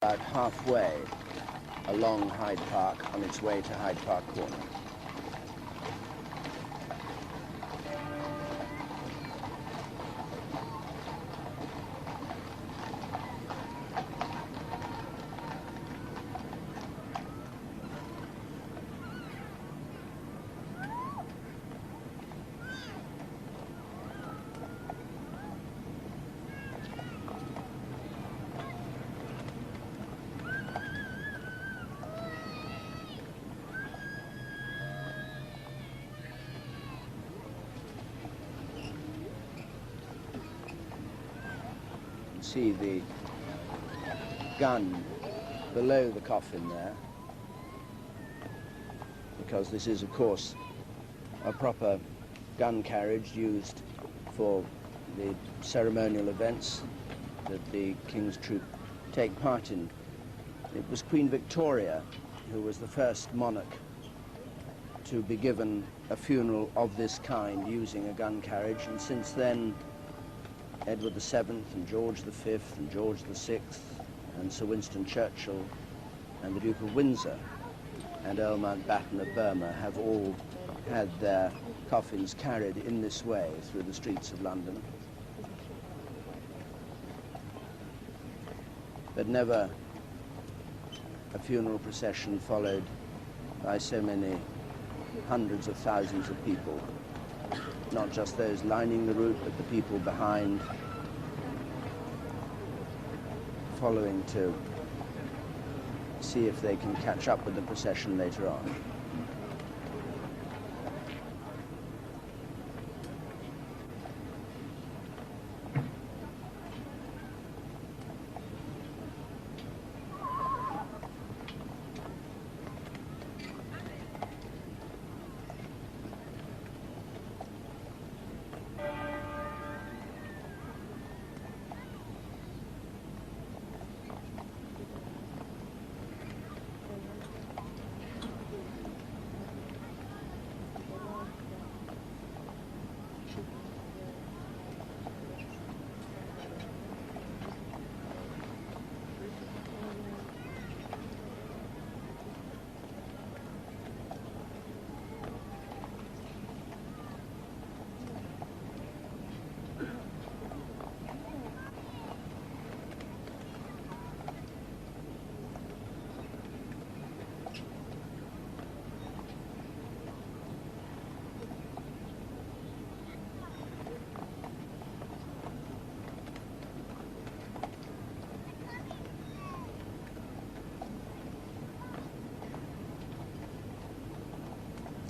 about halfway along Hyde Park on its way to Hyde Park Corner. See the gun below the coffin there, because this is, of course, a proper gun carriage used for the ceremonial events that the King's Troop take part in. It was Queen Victoria who was the first monarch to be given a funeral of this kind using a gun carriage, and since then Edward VII and George V and George VI and Sir Winston Churchill and the Duke of Windsor and Earl Mountbatten of Burma have all had their coffins carried in this way through the streets of London. But never a funeral procession followed by so many hundreds of thousands of people. Not just those lining the route, but the people behind, following to see if they can catch up with the procession later on.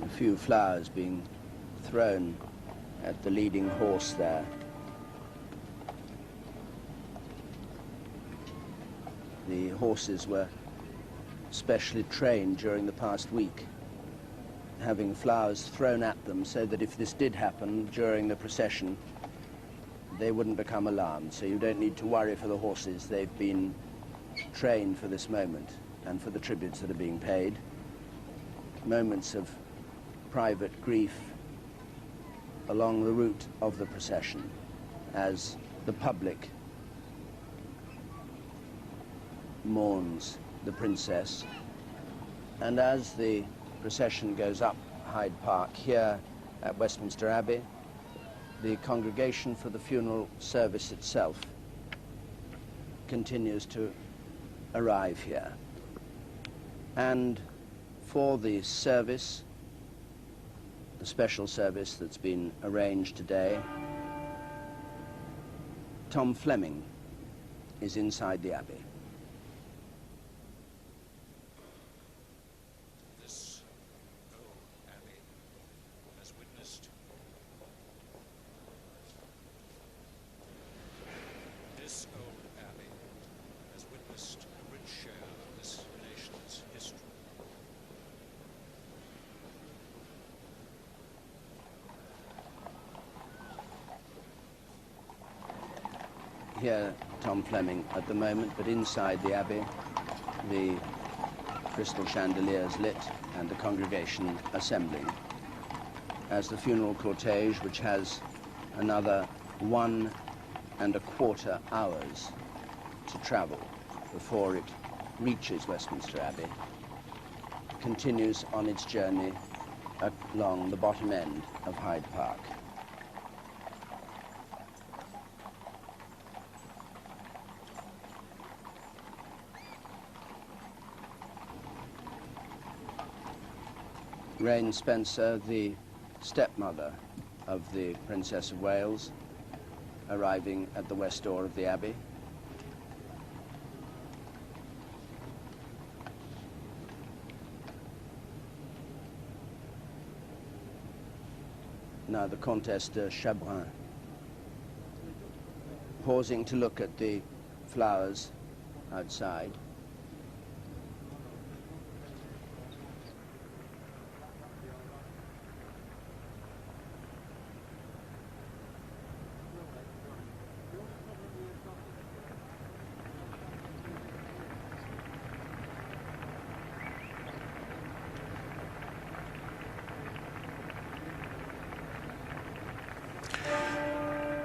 A few flowers being thrown at the leading horse there. The horses were specially trained during the past week, having flowers thrown at them so that if this did happen during the procession, they wouldn't become alarmed. So you don't need to worry for the horses. They've been trained for this moment and for the tributes that are being paid. Moments of private grief along the route of the procession as the public mourns the princess, and as the procession goes up Hyde Park here at Westminster Abbey, the congregation for the funeral service itself continues to arrive here. And for the service, the special service that's been arranged today, Tom Fleming is inside the Abbey. This old Abbey has witnessed a rich share of this nation's history. Here, Tom Fleming at the moment, but inside the Abbey, the crystal chandeliers lit and the congregation assembling as the funeral cortege, which has another 1¼ hours to travel, before it reaches Westminster Abbey, continues on its journey along the bottom end of Hyde Park. Rayne Spencer, the stepmother of the Princess of Wales, arriving at the west door of the Abbey. Now the Comtesse de Chabrun, pausing to look at the flowers outside.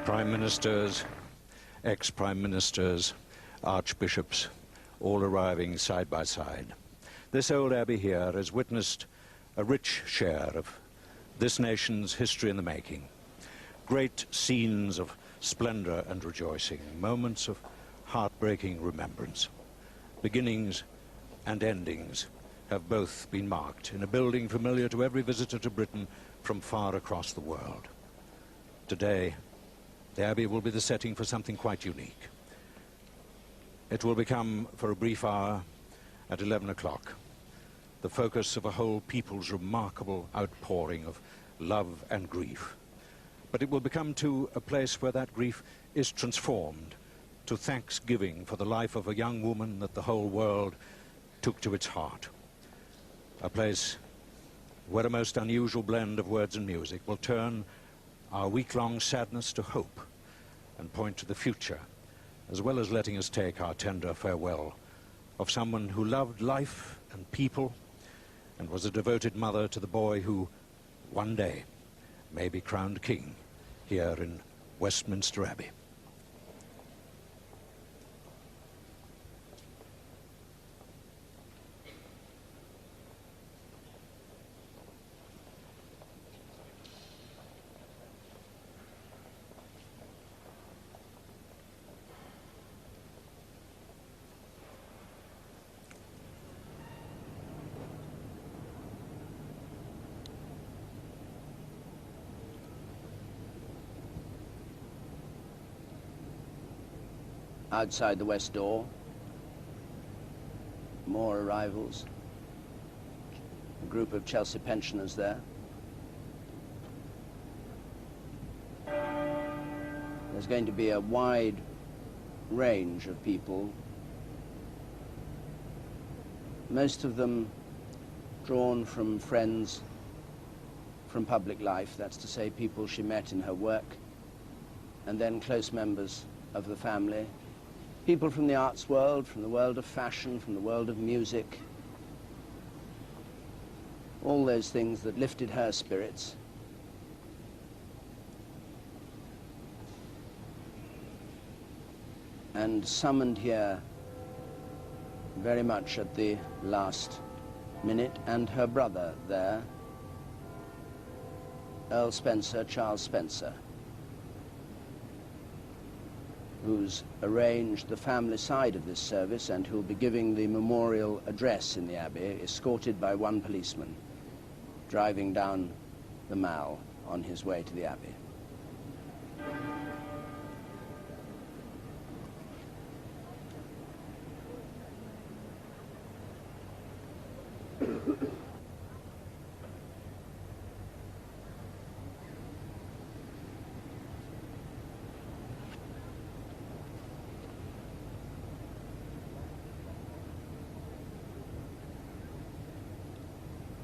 Prime Ministers, ex-Prime Ministers, Archbishops, all arriving side by side. This old abbey here has witnessed a rich share of this nation's history in the making. Great scenes of splendor and rejoicing, moments of heartbreaking remembrance. Beginnings and endings have both been marked in a building familiar to every visitor to Britain from far across the world. Today, the Abbey will be the setting for something quite unique. It will become, for a brief hour, at 11 o'clock, the focus of a whole people's remarkable outpouring of love and grief. But it will become, too, a place where that grief is transformed to thanksgiving for the life of a young woman that the whole world took to its heart. A place where a most unusual blend of words and music will turn our week-long sadness to hope and point to the future, as well as letting us take our tender farewell of someone who loved life and people and was a devoted mother to the boy who one day may be crowned king here in Westminster Abbey. Outside the west door, more arrivals. A group of Chelsea pensioners there. There's going to be a wide range of people, most of them drawn from friends from public life, that's to say people she met in her work, and then close members of the family. People from the arts world, from the world of fashion, from the world of music. All those things that lifted her spirits. And summoned here very much at the last minute, and her brother there, Earl Spencer, Charles Spencer, who's arranged the family side of this service and who'll be giving the memorial address in the Abbey, escorted by one policeman, driving down the Mall on his way to the Abbey.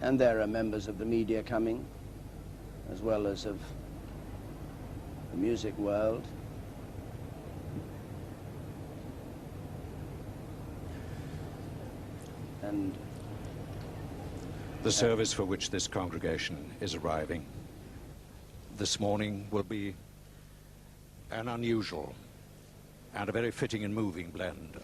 And there are members of the media coming, as well as of the music world. And the service for which this congregation is arriving this morning will be an unusual and a very fitting and moving blend